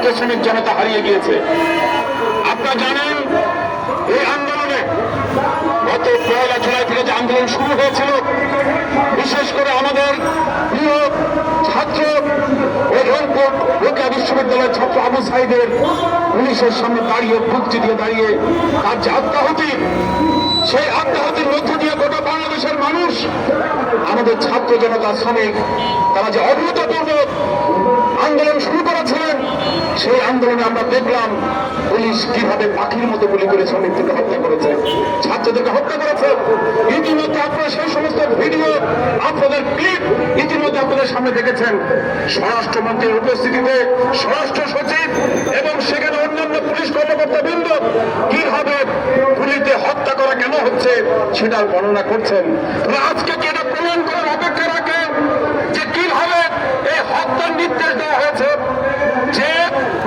ছাত্র শ্রমিক জনতা হারিয়ে গিয়েছে। আপনারা জানেন এই আন্দোলনে গত 1 জুলাই থেকে যে আন্দোলন শুরু হয়েছিল, বিশেষ করে আমাদের প্রিয় ছাত্র ওই রংপুর রোকেয়া বিশ্ববিদ্যালয়ের ছাত্র আবু সাইদের পুলিশের সামনে দাঁড়িয়ে বুকটি দিয়ে দাঁড়িয়ে তার যে আত্মাহুতি, সেই আত্মাহুতির মধ্য দিয়ে গোটা বাংলাদেশের মানুষ, আমাদের ছাত্র জনতা শ্রমিক তারা যে অভূতপূর্ব আন্দোলন শুরু করেছিলেন, সেই আন্দোলনে আমরা দেখলাম পুলিশ কিভাবে পাখির মতো গুলি করে শ্রমিকদেরকে হত্যা করেছে, ছাত্রদেরকে হত্যা করেছে। ইতিমধ্যে আপনারা সেই সমস্ত ভিডিও, আপনাদের ক্লিপ ইতিমধ্যে আপনাদের সামনে দেখেছেন। স্বরাষ্ট্রমন্ত্রীর উপস্থিতিতে স্বরাষ্ট্র সচিব এবং সেখানে অন্যান্য পুলিশ কর্মকর্তাবৃন্দ কিভাবে গুলিতে হত্যা করা কেন হচ্ছে সেটার বর্ণনা করছেন। আজকে কি এটা প্রমাণ করার অপেক্ষা রাখে যে কিভাবে এই হত্যার নির্দেশ দেওয়া হয়েছে, যে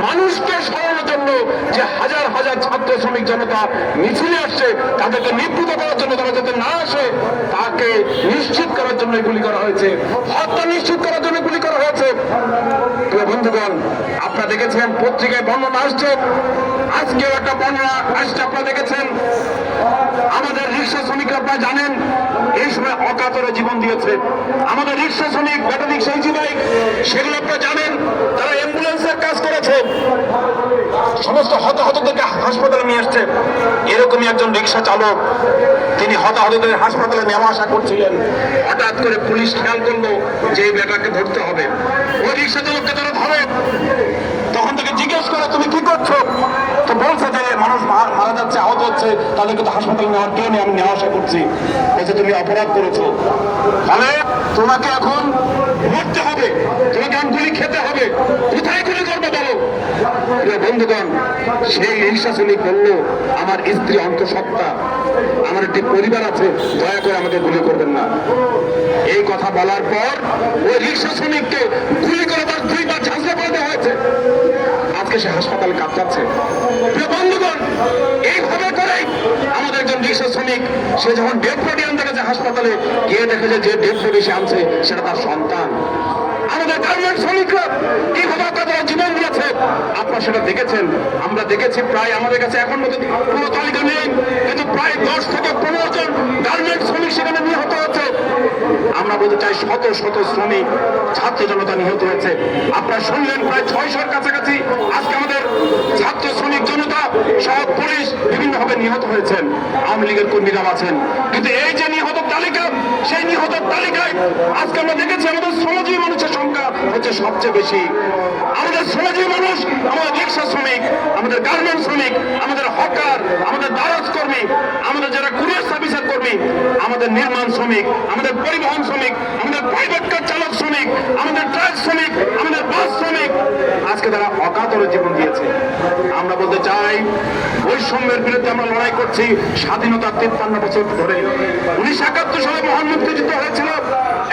মানুষকে সরানোর জন্য যে হাজার হাজার ছাত্র শ্রমিক জনতা মিছিলে আসছে, তাদেরকে নিবৃত করার জন্য, তারা যাতে না আসে তাকে নিশ্চিত করার জন্য গুলি করা হয়েছে, হত্যা নিশ্চিত করার জন্য গুলি করা হয়েছে। প্রিয় বন্ধুগণ, আপনারা দেখেছেন পত্রিকায় বর্ণনা আসছে, আজকেও একটা বর্ণনা আসছে, আপনারা দেখেছেন আমাদের রিক্সা শ্রমিকরা, আপনারা জানেন এই সময় অকাতরে জীবন দিয়েছে। আমাদের রিক্সা শ্রমিক, ব্যাটারি রিক্সা, ইজি বাইক, সেগুলো আপনারা জানেন তারা অ্যাম্বুলেন্সের কাজ করেছে, সমস্ত হতাহতদেরকে হাসপাতালে নিয়ে আসছে। এরকমই একজন রিক্সা চালক, তিনি হতাহতদের হাসপাতালে নেওয়া আসা করছিলেন, হঠাৎ করে পুলিশ খেয়াল করলো যে এই বেটাকে ধরতে হবে। ওই রিক্সা চালককে তারা ধরে, তখন থেকে জিজ্ঞেস করে তুমি কি করছো, তো বলছে যে মানুষ মারা যাচ্ছে, আহত হচ্ছে, তাদেরকে তো হাসপাতালে নেওয়ার কেউ নেই, আমি নেওয়া আসা করছি। বলছে তুমি অপরাধ করেছো, ফলে তোমাকে এখন মরতে হবে, তোমাকে গুলি খেতে হবে, কোথায় গুলি করবে বলো। প্রিয় বন্ধুগণ, সেই রিক্সা শ্রমিক বলল আমার স্ত্রী অন্তঃসত্ত্বা, আমার একটি পরিবার আছে, দয়া করে আমাকে গুলি করবেন না। এই কথা বলার পর ওই রিক্সা শ্রমিককে গুলি করে তার 2 বার ঝাঁঝরা করে দেওয়া হয়েছে। আজকে সে হাসপাতালে কাঁপছে। প্রিয় বন্ধুগণ, এইভাবে করেই আমাদের একজন রিক্সা শ্রমিক, সে যখন ডেড বডি আনতে গেছে হাসপাতালে, গিয়ে দেখে যে ডেড বডি সে আনছে সেটা তার সন্তান। আমাদের গার্মেন্ট শ্রমিকরা কিভাবে তারা জীবন দিয়েছে আপনারা সেটা দেখেছেন, আমরা দেখেছি। প্রায় আমাদের কাছে এখন মতো পুরো তালিকা নেই, কিন্তু প্রায় 10 থেকে 15 জন গার্মেন্ট শ্রমিক সেখানে নিহত হচ্ছে। আমরা বলতে চাই শত শত শ্রমিক ছাত্র জনতা নিহত হয়েছে। আপনারা শুনলেন প্রায় 600-র কাছাকাছি আজকে আমাদের ছাত্র শ্রমিক জনতা সহ পুলিশ বিভিন্নভাবে নিহত হয়েছেন, আওয়ামী লীগের কর্মীরাও আছেন। কিন্তু এই যে নিহত তালিকা, সেই নিহত তালিকায় আজকে আমরা দেখেছি আমাদের শ্রমজীবী মানুষের সংখ্যা হচ্ছে সবচেয়ে বেশি। আমাদের শ্রমজীবী মানুষ, আমাদের রিক্সা শ্রমিক, আমাদের গার্মেন্ট শ্রমিক, আমাদের হকার, আমাদের দারাজ কর্মী, আমাদের যারা কুরিয়ার সার্ভিসের কর্মী, আমাদের নির্মাণ শ্রমিক, আমাদের পরিবহন শ্রমিক, আমাদের প্রাইভেট কার চালক শ্রমিক, আমাদের ট্রাক শ্রমিক, আমাদের বাস শ্রমিক, আজকে তারা অকাতরে জীবন দিয়েছে। আমরা বলতে চাই বৈষম্যের বিরুদ্ধে আমরা লড়াই করছি স্বাধীনতার 53 বছর ধরে। 1971 সালে মহান মুক্তিযুদ্ধ হয়েছিল,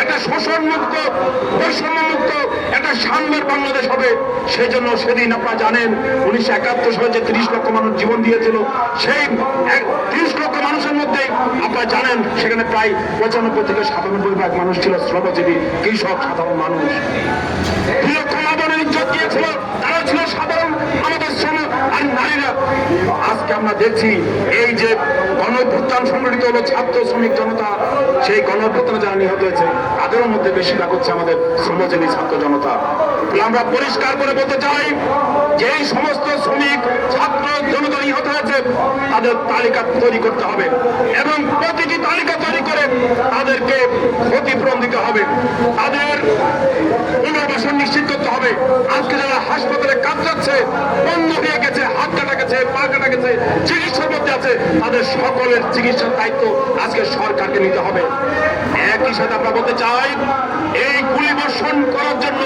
একটা শোষণ মুক্ত, বৈষম্য মুক্ত, একটা সাম্যের বাংলাদেশ হবে। সেই জন্য সেদিন আপনারা জানেন 1971 সালে যে 30 লক্ষ মানুষ জীবন দিয়েছিল, সেই 30 লক্ষ মানুষের মধ্যে আপনারা জানেন সেখানে প্রায় 95 থেকে 97% মানুষ ছিল শ্রমজীবী, কৃষক, সাধারণ মানুষ। 2 লক্ষ মানুষের ইজ্জত দিয়েছিল, তারা ছিল সাধারণ আমাদের শ্রম আর নারীরা। আজকে আমরা দেখছি এই যে গণঅভ্যুত্থান সংগঠিত হলো ছাত্র শ্রমিক জনতা, সেই গণঅভ্যুত্থানে যারা নিহত হয়েছে তাদেরও মধ্যে বেশিরভাগ হচ্ছে আমাদের শ্রমজীবী ছাত্র জনতা। আমরা পরিষ্কার করে বলতে চাই যে এই সমস্ত শ্রমিক ছাত্র জনতা নিহত হয়েছে তাদের তালিকা তৈরি করতে হবে এবং প্রতিটি তালিকা তৈরি করে তাদেরকে ক্ষতিপূরণ দিতে হবে, তাদের পুনর্বাসন নিশ্চিত করতে হবে। আজকে যারা হাসপাতালে কাতরাচ্ছে, বন্ধ হয়ে গেছে, হাত কাটা গেছে, পা কাটা গেছে, চিকিৎসার মধ্যে আছে, তাদের সকলের চিকিৎসার দায়িত্ব আজকে সরকারকে নিতে হবে। একই সাথে আমরা বলতে চাই এই গুলিবর্ষণ করার জন্য,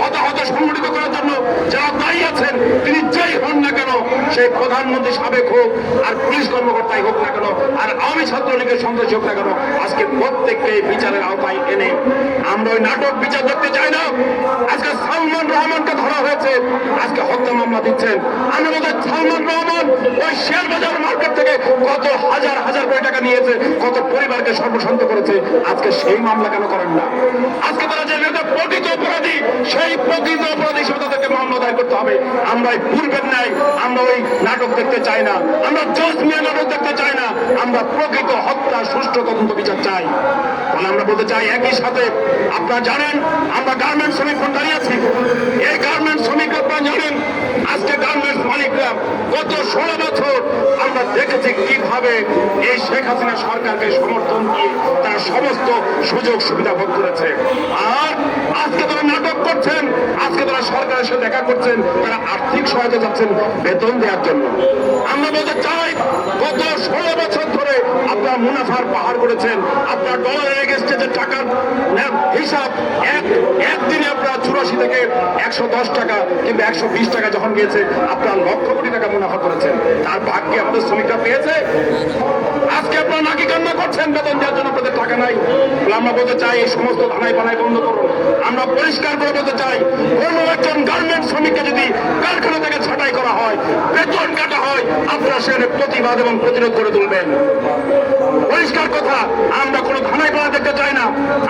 হতাহত সংগঠিত করার জন্য যারা দায়ী আছেন, তিনি যেই হন না কেন, সেই প্রধানমন্ত্রী সাবেক হোক আর পুলিশ কর্মকর্তাই হোক না কেন, আর আওয়ামী ছাত্রলীগের সন্ত্রাসী হোক না কেন, আজকে প্রত্যেককে বিচারের আওতায় এনে আমরা ওই নাটক বিচার দেখতে চাই না। আজকে সালমান রহমানকে ধরা হয়েছে, আজকে হত্যা মামলা বর্ণনা দিচ্ছেন। আমি বলতে সালমান রহমান ওই শেয়ার বাজার মার্কেট থেকে কত হাজার হাজার কোটি টাকা নিয়েছে, কত পরিবারকে সর্বশান্ত করেছে, আজকে সেই মামলা কেন করেন না? আজকে তারা যে প্রকৃত অপরাধী, সেই প্রকৃত অপরাধী হিসেবে তাদেরকে মামলা দায়ের করতে হবে। আমরা পূর্বের নাই, আমরা ওই নাটক দেখতে চাই না, আমরা জজ মিয়া নাটক দেখতে চাই না, আমরা প্রকৃত হত্যা সুষ্ঠু তদন্ত বিচার চাই। তাহলে আমরা বলতে চাই একই সাথে আপনারা জানেন আমরা গার্মেন্টস শ্রমিক ফ্রন্ট দাঁড়িয়েছি। এই গার্মেন্টস শ্রমিক আপনারা জানেন আজকে গার্মেন্টস মালিকরা গত 16 বছর আমরা দেখেছি কিভাবে এই শেখ হাসিনা সরকারকে সমর্থন দিয়ে তারা সমস্ত সুযোগ সুবিধা ভোগ করেছে। আর আজকে তারা নাটক করছেন, আজকে তারা সরকারের সাথে দেখা করছেন, তারা আর্থিক সহায়তা চাচ্ছেন বেতন দেওয়ার জন্য। আমরা বলতে চাই গত 16 বছর ধরে আপনারা মুনাফার পাহাড় করেছেন। আপনার ডলারের এগেস্টে যে টাকার হিসাব একদিনে আপনার 84 থেকে 110 টাকা কিংবা 120 টাকা যখন গিয়েছে, আপনার লক্ষ কোটি টাকা মুনাফা করেছেন। তার ভাগ্যে আমাদের শ্রমিকরা পেয়েছে। আজকে আপনারা নাকি কান্না করছেন বেতন দেওয়ার জন্য আপনাদের টাকা নাই। আমরা বলতে চাই এই সমস্ত ধানাই পানাই বন্ধ করুন। আমরা পরিষ্কার করে বলতে চাই কোন একজন গার্মেন্টস শ্রমিককে যদি কারখানা থেকে ছাঁটাই করা হয়, বেতন কাটা হয়, আপনারা সেখানে প্রতিবাদ এবং প্রতিরোধ করে তুলবেন। পরিষ্কার কথা, আমরা কোনো ধানাই পানা দেখতে চাই না।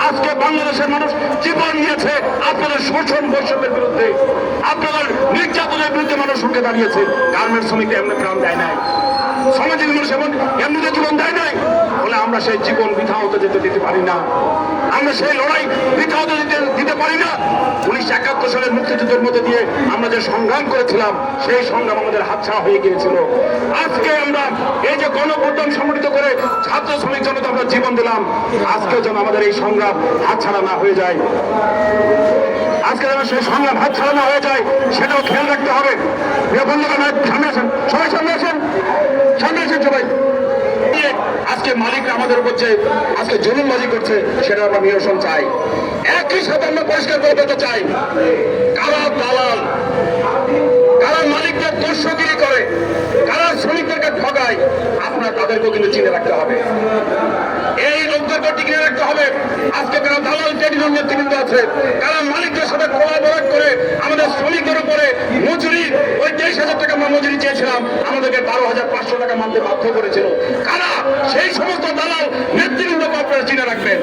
আজকে বাংলাদেশের মানুষ জীবন নিয়েছে আপনাদের শোষণ বৈষম্যের বিরুদ্ধে, আপনাদের নির্যাতনের বিরুদ্ধে মানুষ উঠে দাঁড়িয়েছে। গার্মেন্টস শ্রমিকরা এমনি প্রাণ দেয় নাই, সমাজের মানুষ এমনিতে জীবন দেয় নাই। বলে আমরা সেই জীবন বৃথা হতে দিতে পারি না, আমরা সেই লড়াই বৃথা হতে দিতে পারি না। 1971 সালের মুক্তিযুদ্ধের মধ্যে দিয়ে আমরা যে সংগ্রাম করেছিলাম, সেই সংগ্রাম আমাদের হাতছাড়া হয়ে গিয়েছিল। আজকে আমরা এই যে গণভোটদান সংগঠিত করে ছাত্র শ্রমিক জনতা আমরা জীবন দিলাম, আজকে যেন আমাদের এই সংগ্রাম হাতছাড়া না হয়ে যায়, আজকে যেন সেই সংগ্রাম হাতছাড়া না হয়ে যায়, সেটাও খেয়াল রাখতে হবে। বন্ধুগণ সামনে আসেন, সবাই সামনে আসেন, সামনে আসেন সবাই। আজকে মালিকরা আমাদের উপর যে আজকে জুলুমবাজি করছে, সেটা আমরা নিরসন চাই। একই সাথে আমরা পরিষ্কার করে বলতে চাই কারা দালাল, কারা মালিকদের দস্যুগিরি করে, কারা শ্রমিকদেরকে ঠকায়, আপনার তাদেরকেও কিন্তু চিনে রাখতে হবে। এই লোকদেরকে টিকিয়ে রাখতে হবে। আজকে কারা দালাল ট্রেড ইউনিয়ন নেতৃবৃন্দ আছে, কারা মালিকদের সাথে কোলাবোরেট করে আমাদের শ্রমিকদের উপরে মজুরি, ওই 23,000 টাকা আমরা মজুরি চেয়েছিলাম, আমাদেরকে 12,500 টাকা মানতে বাধ্য করেছিল। কারা সেই সমস্ত দালাল নেতৃবৃন্দকে আপনারা চিনে রাখবেন।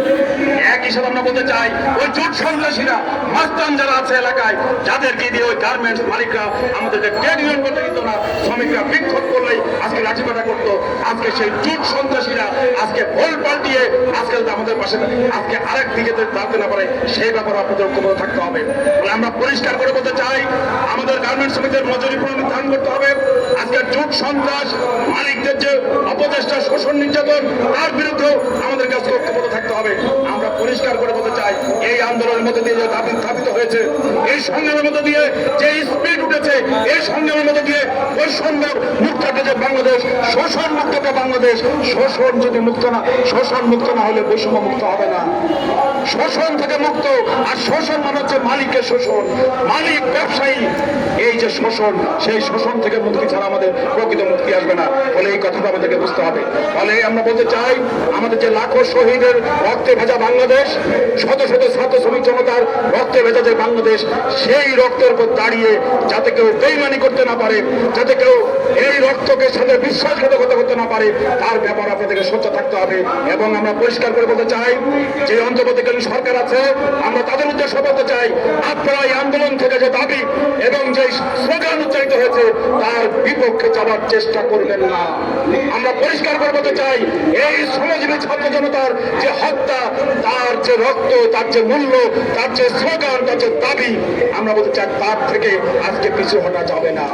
একই সাথে আমরা বলতে চাই ওই জোট সন্ত্রাসীরা মাস্তান যারা আছে এলাকায়, যাদেরকে দিয়ে ওই গার্মেন্টস মালিকরা আমাদেরকে ট্রেড ইউনিয়ন করতে দিত না, শ্রমিকরা বিক্ষোভ করলেই আজকে লাঠিপাটা করতো, আজকে সেই জোট সন্ত্রাসীরা আজকে ভোল পাল্টিয়ে আজকে আমাদের পাশে আজকে আরেক দিকে দাঁড়াতে না পারে, সেই ব্যাপারে আপনাদের ঐক্যবদ্ধ থাকতে হবে। আমরা পরিষ্কার করে বলতে চাই আমাদের গার্মেন্টস শ্রমিকদের মজুরি পুনর্নির্ধারণ করতে হবে। আজকে জোট সন্ত্রাস মালিকদের যে অপচেষ্টা, শোষণ, নির্যাতন, তার বিরুদ্ধেও আমাদের কাছে ঐক্যবদ্ধ থাকতে হবে। আমরা পরিষ্কার করে বলতে চাই এই আন্দোলনের মধ্যে দিয়ে যে দাবি স্থাপিত হয়েছে, এই সংগ্রামের মধ্যে দিয়ে যে স্পিড উঠেছে, এই সংগ্রামের মধ্যে দিয়ে বৈষম্য মুক্ত যে বাংলাদেশ, শোষণ মুক্ত বাংলাদেশ, শোষণ যদি মুক্ত না, শোষণ মুক্ত না হলে বৈষম্য মুক্ত হবে না। শোষণ থেকে মুক্ত, আর শোষণ মানে হচ্ছে মালিকের শোষণ, মালিক ব্যবসায়ী, এই যে শোষণ, সেই শোষণ থেকে মুক্তি ছাড়া আমাদের প্রকৃত মুক্তি আসবে না। ফলে এই কথাটা আমাদেরকে বুঝতে হবে। ফলে আমরা বলতে চাই আমাদের যে লাখো শহীদের রক্তে ভেজা বাংলাদেশ, শত শত ছাত্র শ্রমিক জনতার রক্তে ভেজা যে বাংলাদেশ, সেই রক্তের উপর দাঁড়িয়ে যাতে কেউ বেইমানি করতে না পারে, যাতে কেউ এই রক্তকে সাথে বিশ্বাসঘাতকতা করতে না পারে, তার ব্যাপারে আপনাদেরকে সত্য থাকতে হবে। এবং আমরা পরিষ্কার করে বলতে চাই যে অন্তর্বর্তীকালীন সরকার আছে, আমরা তাদের উদ্দেশ্যে বলতে চাই আপনারা এই আন্দোলন থেকে যে দাবি এবং যে স্লোগান উচ্চারিত হয়েছে তার বিপক্ষে যাওয়ার চেষ্টা করবেন না। আমরা পরিষ্কার করে বলতে চাই এই শ্রমজীবী ছাত্র জনতার যে হত্যা, তার যে রক্ত, তার যে মূল্য, তার যে স্লোগান, তার যে দাবি, আমরা বলতে চাই তার থেকে আজকে পিছু হটা যাবে না।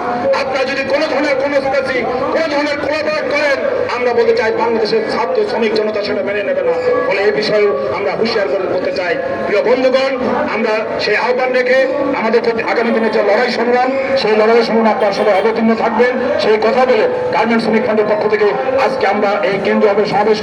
আপনারা যদি কোনো ধরনের কোনো স্পেসি কোনো ধরনের কোলাবোরেট করেন, আমরা বলতে চাই বাংলাদেশের ছাত্র শ্রমিক জনতা সেটা মেনে নেবে না। ফলে এই বিষয়ে আমরা হুঁশিয়ার করে বলতে চাই। প্রিয় বন্ধুগণ, আমরা সেই আহ্বান রেখে আমাদের আগামী দিনের যে লড়াই সংগ্রাম, সেই লড়াই সংগ্রাম আপনারা সবাই অবতীর্ণ থাকবেন, সেই কথা বলে গার্মেন্টস শ্রমিক ফ্রন্টের পক্ষ থেকে আজকে আমরা এই কেন্দ্রীয় সমাবেশ